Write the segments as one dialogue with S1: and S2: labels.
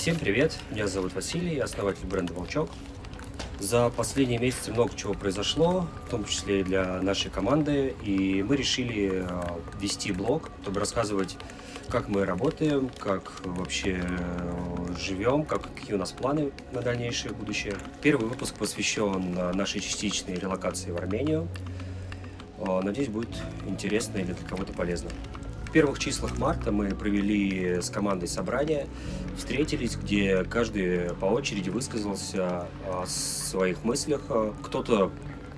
S1: Всем привет, меня зовут Василий, я основатель бренда «Волчок». За последние месяцы много чего произошло, в том числе и для нашей команды, и мы решили вести блог, чтобы рассказывать, как мы работаем, как вообще живем, какие у нас планы на дальнейшее будущее. Первый выпуск посвящен нашей частичной релокации в Армению. Надеюсь, будет интересно или для кого-то полезно. В первых числах марта мы провели с командой собрание, встретились, где каждый по очереди высказался о своих мыслях. Кто-то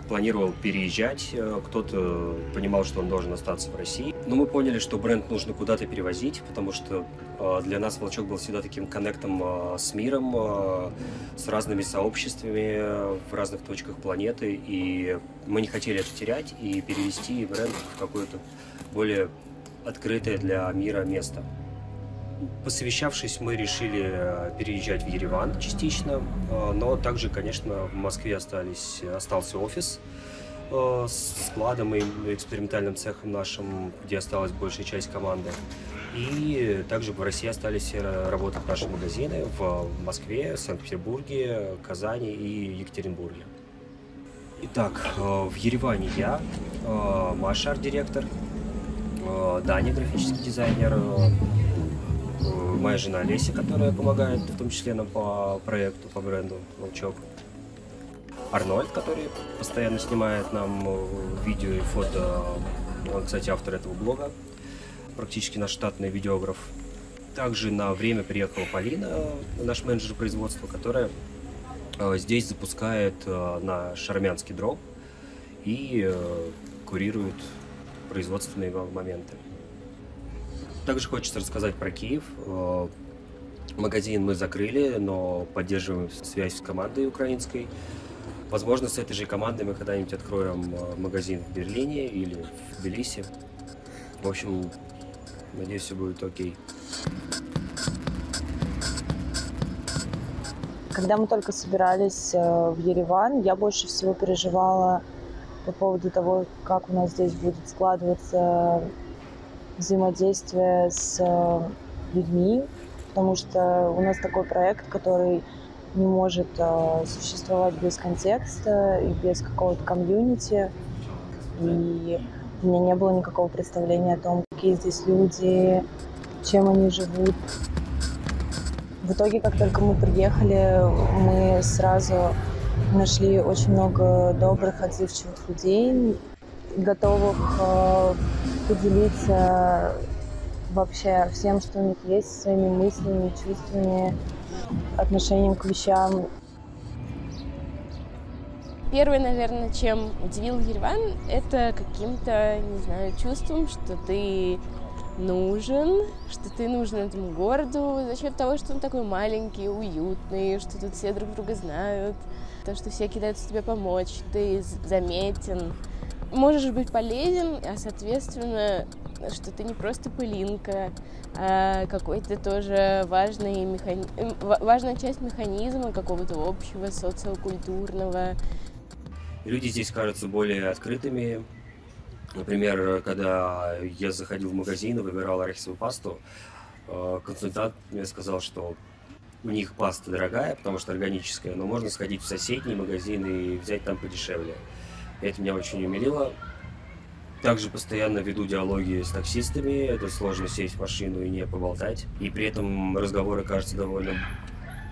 S1: планировал переезжать, кто-то понимал, что он должен остаться в России. Но мы поняли, что бренд нужно куда-то перевозить, потому что для нас «Волчок» был всегда таким коннектом с миром, с разными сообществами в разных точках планеты. И мы не хотели это терять и перевести бренд в какое-то более открытое для мира место. Посовещавшись, мы решили переезжать в Ереван частично, но также, конечно, в Москве остался офис с складом и экспериментальным цехом нашим, где осталась большая часть команды. И также в России остались работать наши магазины в Москве, Санкт-Петербурге, Казани и Екатеринбурге. Итак, в Ереване я, Маша, арт-директор, Даня, графический дизайнер, моя жена Леся, которая помогает, в том числе нам по проекту, по бренду «Волчок», Арнольд, который постоянно снимает нам видео и фото, он, кстати, автор этого блога, практически наш штатный видеограф. Также на время приехала Полина, наш менеджер производства, которая здесь запускает наш армянский дроп и курирует производственные моменты. Также хочется рассказать про Киев. Магазин мы закрыли, но поддерживаем связь с командой украинской. Возможно, с этой же командой мы когда-нибудь откроем магазин в Берлине или в Тбилиси. В общем, надеюсь, все будет окей.
S2: Когда мы только собирались в Ереван, я больше всего переживала по поводу того, как у нас здесь будет складываться взаимодействие с людьми, потому что у нас такой проект, который не может существовать без контекста и без какого-то комьюнити. И у меня не было никакого представления о том, какие здесь люди, чем они живут. В итоге, как только мы приехали, мы сразу нашли очень много добрых, отзывчивых людей, готовых поделиться вообще всем, что у них есть, своими мыслями, чувствами, отношением к вещам.
S3: Первое, наверное, чем удивил Ереван, это каким-то, не знаю, чувством, что ты нужен этому городу за счет того, что он такой маленький, уютный, что тут все друг друга знают, то, что все кидаются тебе помочь, ты заметен, можешь быть полезен, а, соответственно, что ты не просто пылинка, а какой-то тоже важная часть механизма какого-то общего, социокультурного.
S1: Люди здесь кажутся более открытыми. Например, когда я заходил в магазин и выбирал арахисовую пасту, консультант мне сказал, что у них паста дорогая, потому что органическая, но можно сходить в соседний магазин и взять там подешевле. Это меня очень умилило. Также постоянно веду диалоги с таксистами, это сложно сесть в машину и не поболтать. И при этом разговоры кажутся довольно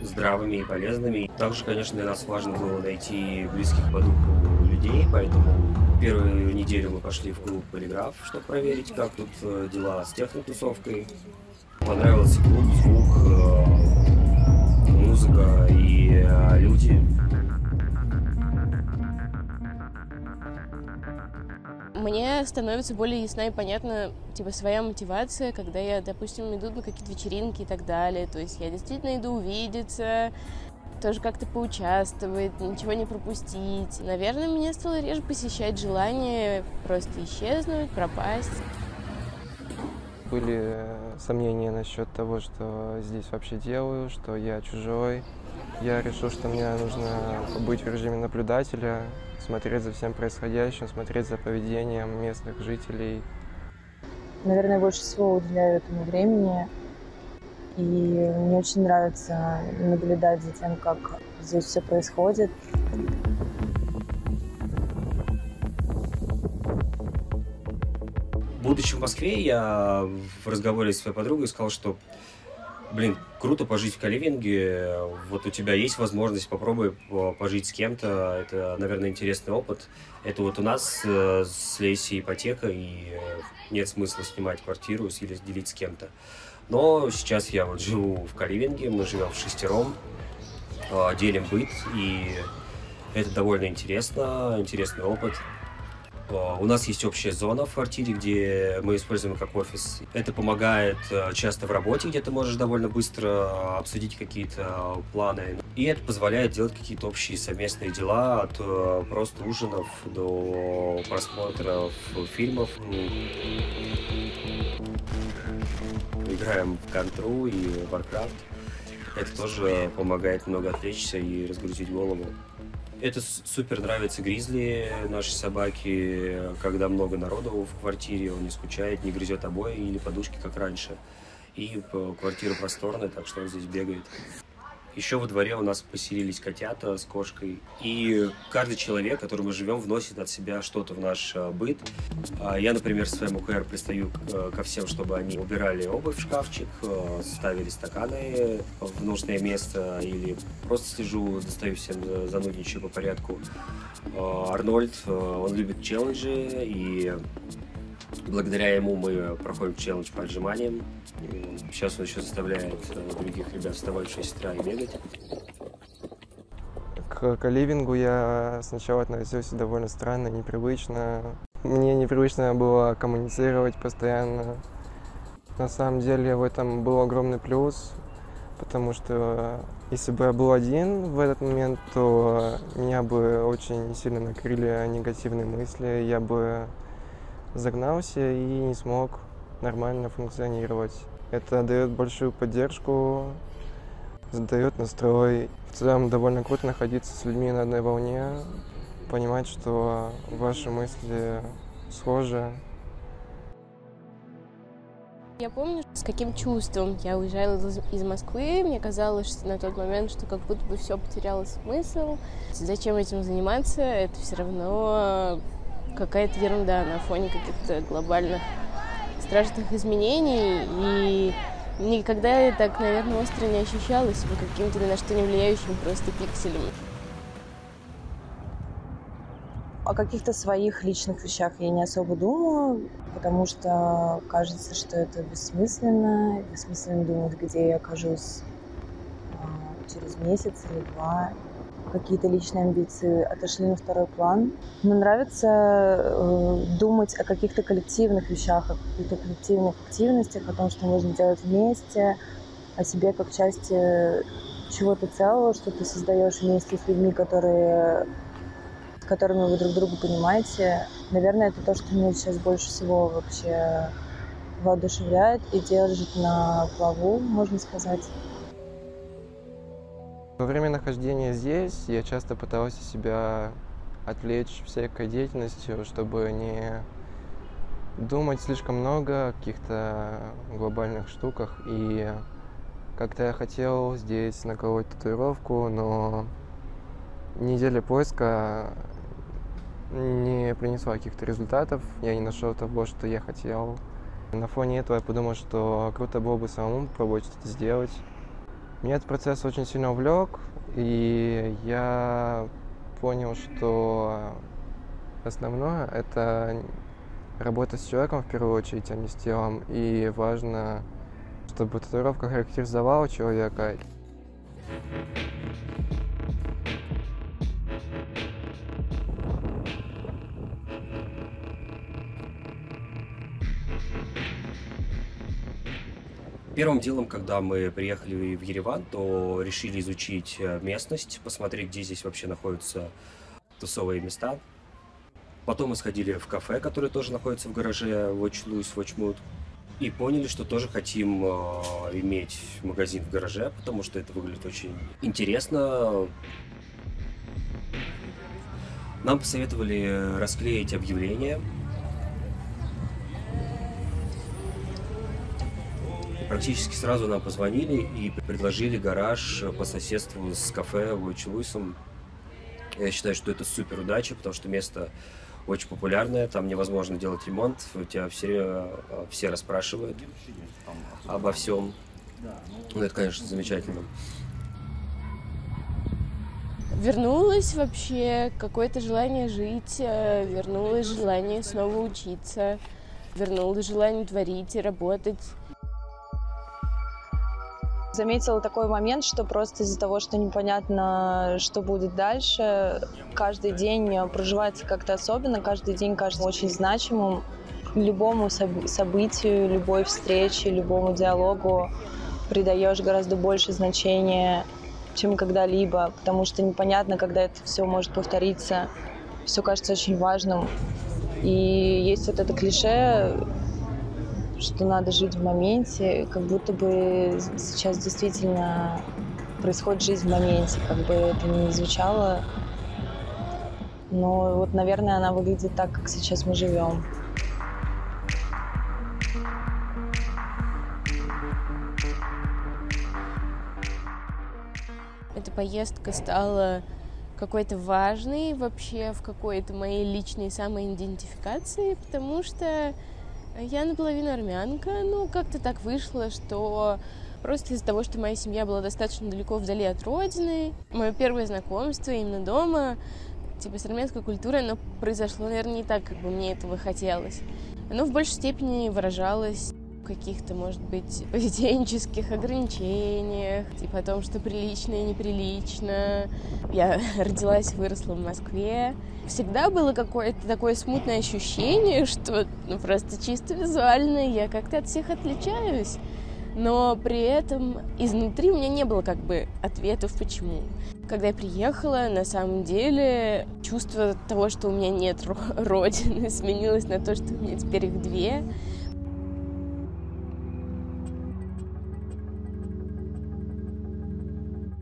S1: здравыми и полезными. Также, конечно, для нас важно было найти близких по духу людей, поэтому первую неделю мы пошли в клуб «Полиграф», чтобы проверить, как тут дела с технотусовкой. Понравился клуб, звук, музыка и люди.
S3: Мне становится более ясна и понятна, своя мотивация, когда я, допустим, иду на какие-то вечеринки и так далее. То есть я действительно иду увидеться, тоже как-то поучаствовать, ничего не пропустить. Наверное, меня стало реже посещать желание просто исчезнуть, пропасть.
S4: Были сомнения насчет того, что здесь вообще делаю, что я чужой. Я решил, что мне нужно побыть в режиме наблюдателя, смотреть за всем происходящим, смотреть за поведением местных жителей.
S2: Наверное, больше всего уделяю этому времени. И мне очень нравится наблюдать за тем, как здесь все происходит.
S1: Будучи в Москве, я в разговоре с своей подругой сказал, что, блин, круто пожить в Каливинге, вот у тебя есть возможность, попробуй пожить с кем-то, это, наверное, интересный опыт. Это вот у нас с Лесей ипотека, и нет смысла снимать квартиру или делить с кем-то. Но сейчас я вот живу в Каливинге, мы живем вшестером, делим быт, и это довольно интересно, интересный опыт. У нас есть общая зона в квартире, где мы используем как офис. Это помогает часто в работе, где ты можешь довольно быстро обсудить какие-то планы. И это позволяет делать какие-то общие совместные дела, от просто ужинов до просмотров фильмов. Играем в Контру и Warcraft. Это тоже помогает много отвлечься и разгрузить голову. Это супер нравится Гризли, нашей собаке, когда много народу в квартире, он не скучает, не грызет обои или подушки, как раньше. И квартира просторная, так что он здесь бегает. Еще во дворе у нас поселились котята с кошкой. И каждый человек, который мы живем, вносит от себя что-то в наш быт. Я, например, в своем УКР пристаю ко всем, чтобы они убирали обувь в шкафчик, ставили стаканы в нужное место, или просто слежу, достаю всем занудничаю по порядку. Арнольд, он любит челленджи, и благодаря ему мы проходим челлендж по отжиманиям. Сейчас он еще заставляет других ребят вставать в 6 утра и бегать.
S4: К каливингу я сначала относился довольно странно, непривычно. Мне непривычно было коммуницировать постоянно. На самом деле в этом был огромный плюс, потому что если бы я был один в этот момент, то меня бы очень сильно накрыли негативные мысли, я бы загнался и не смог нормально функционировать. Это дает большую поддержку, задает настрой. В целом довольно круто находиться с людьми на одной волне, понимать, что ваши мысли схожи.
S3: Я помню, с каким чувством я уезжала из Москвы. Мне казалось, что на тот момент, что как будто бы все потеряло смысл. Зачем этим заниматься? Это все равно какая-то ерунда на фоне каких-то глобальных страшных изменений. И никогда я так, наверное, остро не ощущала себя каким-то ни на что не влияющим просто пикселем.
S2: О каких-то своих личных вещах я не особо думаю, потому что кажется, что это бессмысленно. Бессмысленно думать, где я окажусь через месяц или два. Какие-то личные амбиции отошли на второй план. Мне нравится думать о каких-то коллективных вещах, о каких-то коллективных активностях, о том, что можно делать вместе, о себе как части чего-то целого, что ты создаешь вместе с людьми, с которыми вы друг друга понимаете. Наверное, это то, что меня сейчас больше всего вообще воодушевляет и держит на плаву, можно сказать.
S4: Во время нахождения здесь я часто пытался себя отвлечь всякой деятельностью, чтобы не думать слишком много о каких-то глобальных штуках. И как-то я хотел здесь наколоть татуировку, но неделя поиска не принесла каких-то результатов. Я не нашел того, что я хотел. На фоне этого я подумал, что круто было бы самому попробовать что-то сделать. Меня этот процесс очень сильно увлек, и я понял, что основное — это работа с человеком в первую очередь, а не с телом. И важно, чтобы татуировка характеризовала человека.
S1: Первым делом, когда мы приехали в Ереван, то решили изучить местность, посмотреть, где здесь вообще находятся тусовые места. Потом мы сходили в кафе, которое тоже находится в гараже Watch Louis, Watch Mood, и поняли, что тоже хотим иметь магазин в гараже, потому что это выглядит очень интересно. Нам посоветовали расклеить объявление. Практически сразу нам позвонили и предложили гараж по соседству с кафе Войчи Луисом. Я считаю, что это супер удача, потому что место очень популярное, там невозможно делать ремонт, у тебя все расспрашивают обо всем. Ну, это, конечно, замечательно.
S3: Вернулось вообще какое-то желание жить, вернулось желание снова учиться, вернулось желание творить и работать.
S2: Заметила такой момент, что просто из-за того, что непонятно, что будет дальше, каждый день проживается как-то особенно, каждый день кажется очень значимым. Любому событию, любой встрече, любому диалогу придаешь гораздо больше значения, чем когда-либо, потому что непонятно, когда это все может повториться. Все кажется очень важным. И есть вот это клише, что надо жить в моменте, как будто бы сейчас действительно происходит жизнь в моменте, как бы это ни звучало. Но вот, наверное, она выглядит так, как сейчас мы живем.
S3: Эта поездка стала какой-то важной вообще в какой-то моей личной самоидентификации, потому что я наполовину армянка, ну, как-то так вышло, что просто из-за того, что моя семья была достаточно далеко вдали от родины, мое первое знакомство именно дома, типа, с армянской культурой, оно произошло, наверное, не так, как бы мне этого хотелось. Оно в большей степени выражалось в каких-то, может быть, поведенческих ограничениях, типа о том, что прилично и неприлично. Я родилась и выросла в Москве. Всегда было какое-то такое смутное ощущение, что просто чисто визуально я как-то от всех отличаюсь. Но при этом изнутри у меня не было как бы ответов почему. Когда я приехала, на самом деле чувство того, что у меня нет родины, сменилось на то, что у меня теперь их две.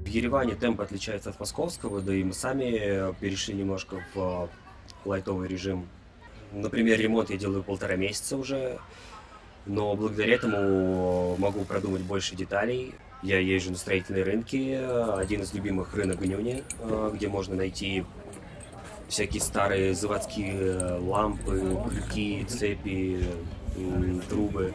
S1: В Ереване темп отличается от московского, да и мы сами перешли немножко в лайтовый режим. Например, ремонт я делаю 1,5 месяца уже, но благодаря этому могу продумать больше деталей. Я езжу на строительные рынки. Один из любимых — рынок Гнюни, где можно найти всякие старые заводские лампы, крюки, цепи, трубы.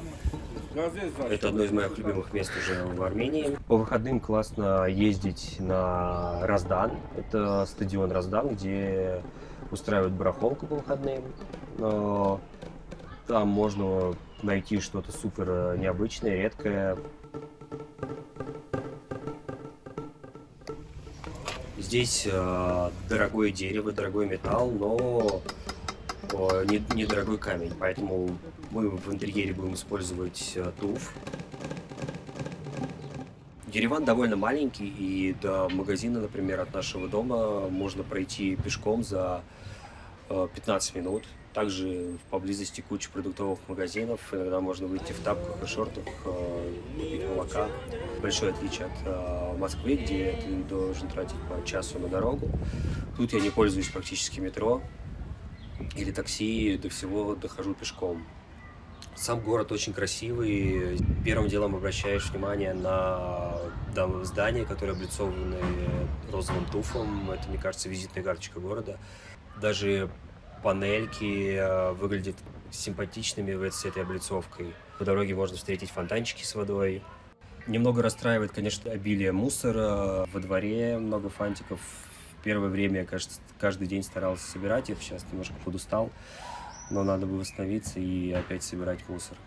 S1: Это одно из моих любимых мест уже в Армении. По выходным классно ездить на Раздан. Это стадион Раздан, где устраивают барахолку по выходным. Но там можно найти что-то супер необычное, редкое. Здесь дорогое дерево, дорогой металл, но недорогой камень, поэтому мы в интерьере будем использовать туф. Ереван довольно маленький, и до магазина, например, от нашего дома можно пройти пешком за 15 минут. Также поблизости куча продуктовых магазинов, иногда можно выйти в тапках и шортах, купить молока. Большое отличие от Москвы, где ты должен тратить по часу на дорогу. Тут я не пользуюсь практически метро или такси, до всего дохожу пешком. Сам город очень красивый. Первым делом обращаешь внимание на здания, которые облицованы розовым туфом. Это, мне кажется, визитная карточка города. Даже панельки выглядят симпатичными с этой облицовкой. По дороге можно встретить фонтанчики с водой. Немного расстраивает, конечно, обилие мусора. Во дворе много фантиков. В первое время я, кажется, каждый день старался собирать их. Сейчас немножко подустал. Но надо бы восстановиться и опять собирать мусор.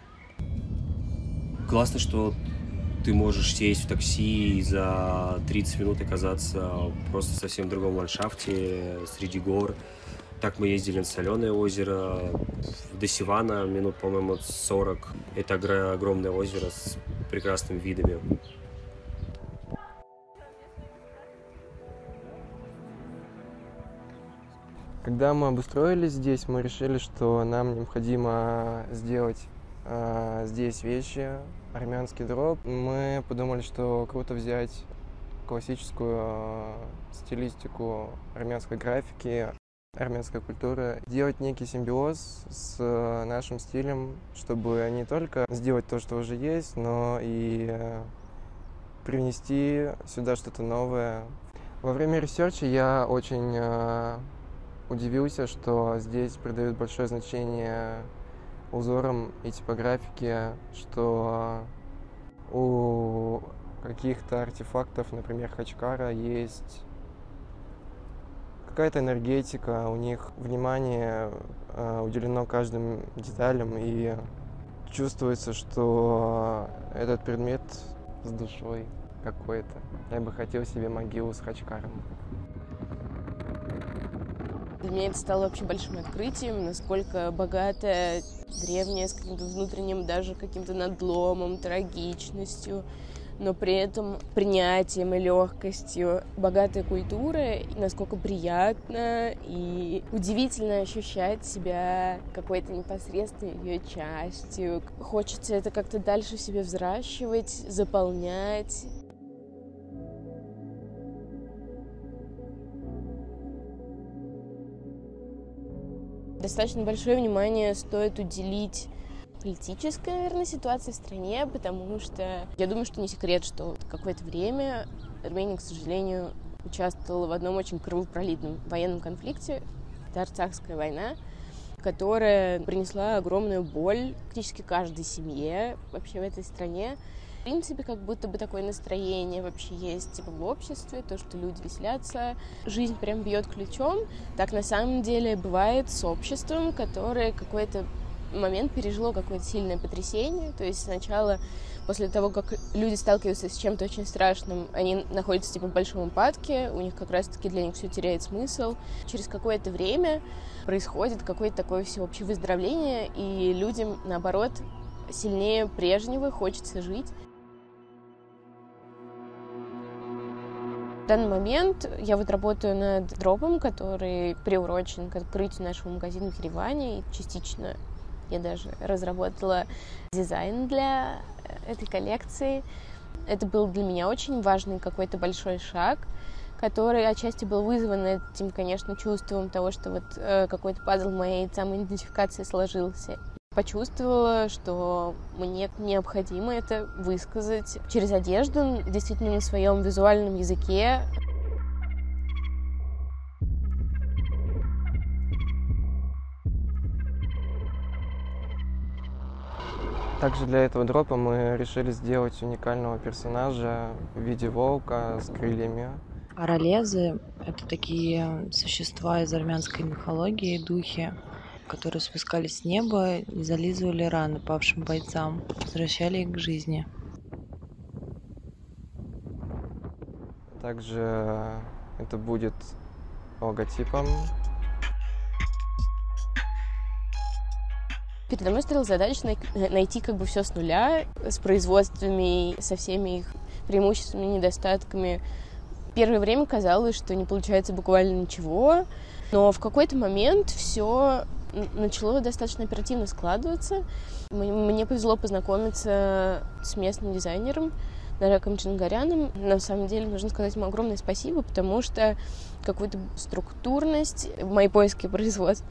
S1: Классно, что ты можешь сесть в такси и за 30 минут оказаться просто в совсем другом ландшафте, среди гор. Так мы ездили на Соленое озеро, до Сивана минут, по-моему, 40. Это огромное озеро с прекрасными видами.
S4: Когда мы обустроились здесь, мы решили, что нам необходимо сделать здесь вещи, армянский дроп. Мы подумали, что круто взять классическую стилистику армянской графики. армянской культуры, делать некий симбиоз с нашим стилем, чтобы не только сделать то, что уже есть, но и привнести сюда что-то новое. Во время ресерча я очень удивился, что здесь придают большое значение узорам и типографике, что у каких-то артефактов, например, Хачкара, есть какая-то энергетика, у них внимание уделено каждым деталям, и чувствуется, что этот предмет с душой какой-то. Я бы хотел себе могилу с Хачкаром.
S3: Для меня это стало вообще большим открытием, насколько богатая, древняя, с каким-то внутренним даже каким-то надломом, трагичностью, но при этом принятием и легкостью богатая культура, и насколько приятно и удивительно ощущать себя какой-то непосредственной ее частью. Хочется это как-то дальше в себе взращивать, заполнять. Достаточно большое внимание стоит уделить политической, наверное, ситуации в стране, потому что я думаю, что не секрет, что какое-то время Армения, к сожалению, участвовала в одном очень кровопролитном военном конфликте, это Арцахская война, которая принесла огромную боль практически каждой семье вообще в этой стране. В принципе, как будто бы такое настроение вообще есть типа в обществе, то, что люди веселятся, жизнь прям бьет ключом. Так на самом деле бывает с обществом, которое какой-то момент пережило какое-то сильное потрясение. То есть сначала, после того, как люди сталкиваются с чем-то очень страшным, они находятся типа в большом упадке, у них как раз-таки для них все теряет смысл. Через какое-то время происходит какое-то такое всеобщее выздоровление, и людям, наоборот, сильнее прежнего хочется жить. В данный момент я вот работаю над дропом, который приурочен к открытию нашего магазина в Ереване. И частично я даже разработала дизайн для этой коллекции. Это был для меня очень важный какой-то большой шаг, который отчасти был вызван этим, конечно, чувством того, что вот какой-то пазл моей самоидентификации сложился. Почувствовала, что мне необходимо это высказать через одежду, действительно на своем визуальном языке.
S4: Также для этого дропа мы решили сделать уникального персонажа в виде волка с крыльями.
S2: Оролезы — это такие существа из армянской мифологии, духи, которые спускались с неба и зализывали раны павшим бойцам, возвращали их к жизни.
S4: Также это будет логотипом.
S3: Передо мной стояла задача найти как бы все с нуля, с производствами, со всеми их преимуществами, недостатками. Первое время казалось, что не получается буквально ничего, но в какой-то момент все начало достаточно оперативно складываться. Мне повезло познакомиться с местным дизайнером Нареком Джангаряном. На самом деле, нужно сказать ему огромное спасибо, потому что какую-то структурность в мои поиски производств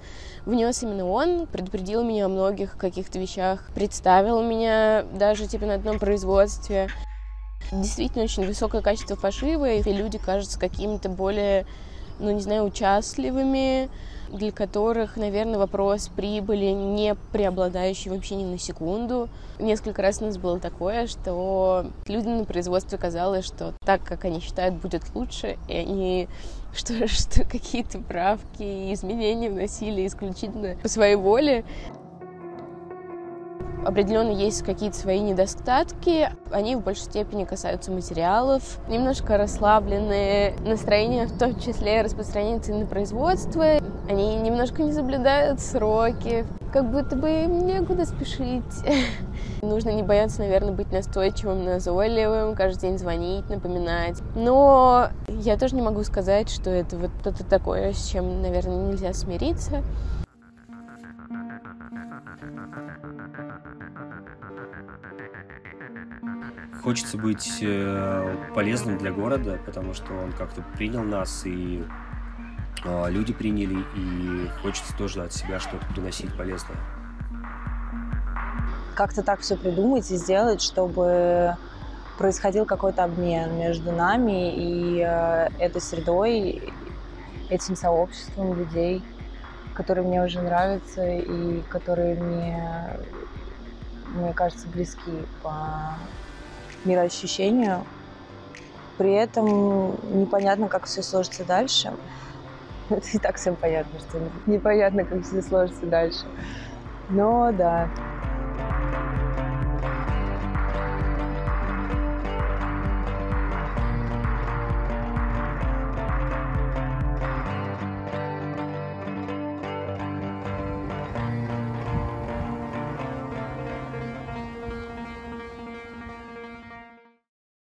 S3: внес именно он, предупредил меня о многих каких-то вещах, представил меня даже типа на одном производстве. Действительно очень высокое качество пошива, и люди кажутся какими-то более, участливыми, для которых, наверное, вопрос прибыли не преобладающий вообще ни на секунду. Несколько раз у нас было такое, что людям на производстве казалось, что так, как они считают, будет лучше, и они что какие-то правки и изменения вносили исключительно по своей воле. Определенно есть какие-то свои недостатки. Они в большей степени касаются материалов. Немножко расслабленные настроения, в том числе распространяются и на производство. Они немножко не соблюдают сроки. Как будто бы им некуда спешить. Нужно не бояться, наверное, быть настойчивым, назойливым, каждый день звонить, напоминать. Но я тоже не могу сказать, что это вот что-то такое, с чем, наверное, нельзя смириться.
S1: Хочется быть полезным для города, потому что он как-то принял нас и люди приняли, и хочется тоже от себя что-то приносить полезное.
S2: Как-то так все придумать и сделать, чтобы происходил какой-то обмен между нами и этой средой, этим сообществом людей, которые мне уже нравятся и которые мне кажется, близки по мироощущению. При этом непонятно, как все сложится дальше. Это и так всем понятно, что непонятно, как все сложится дальше. Но да.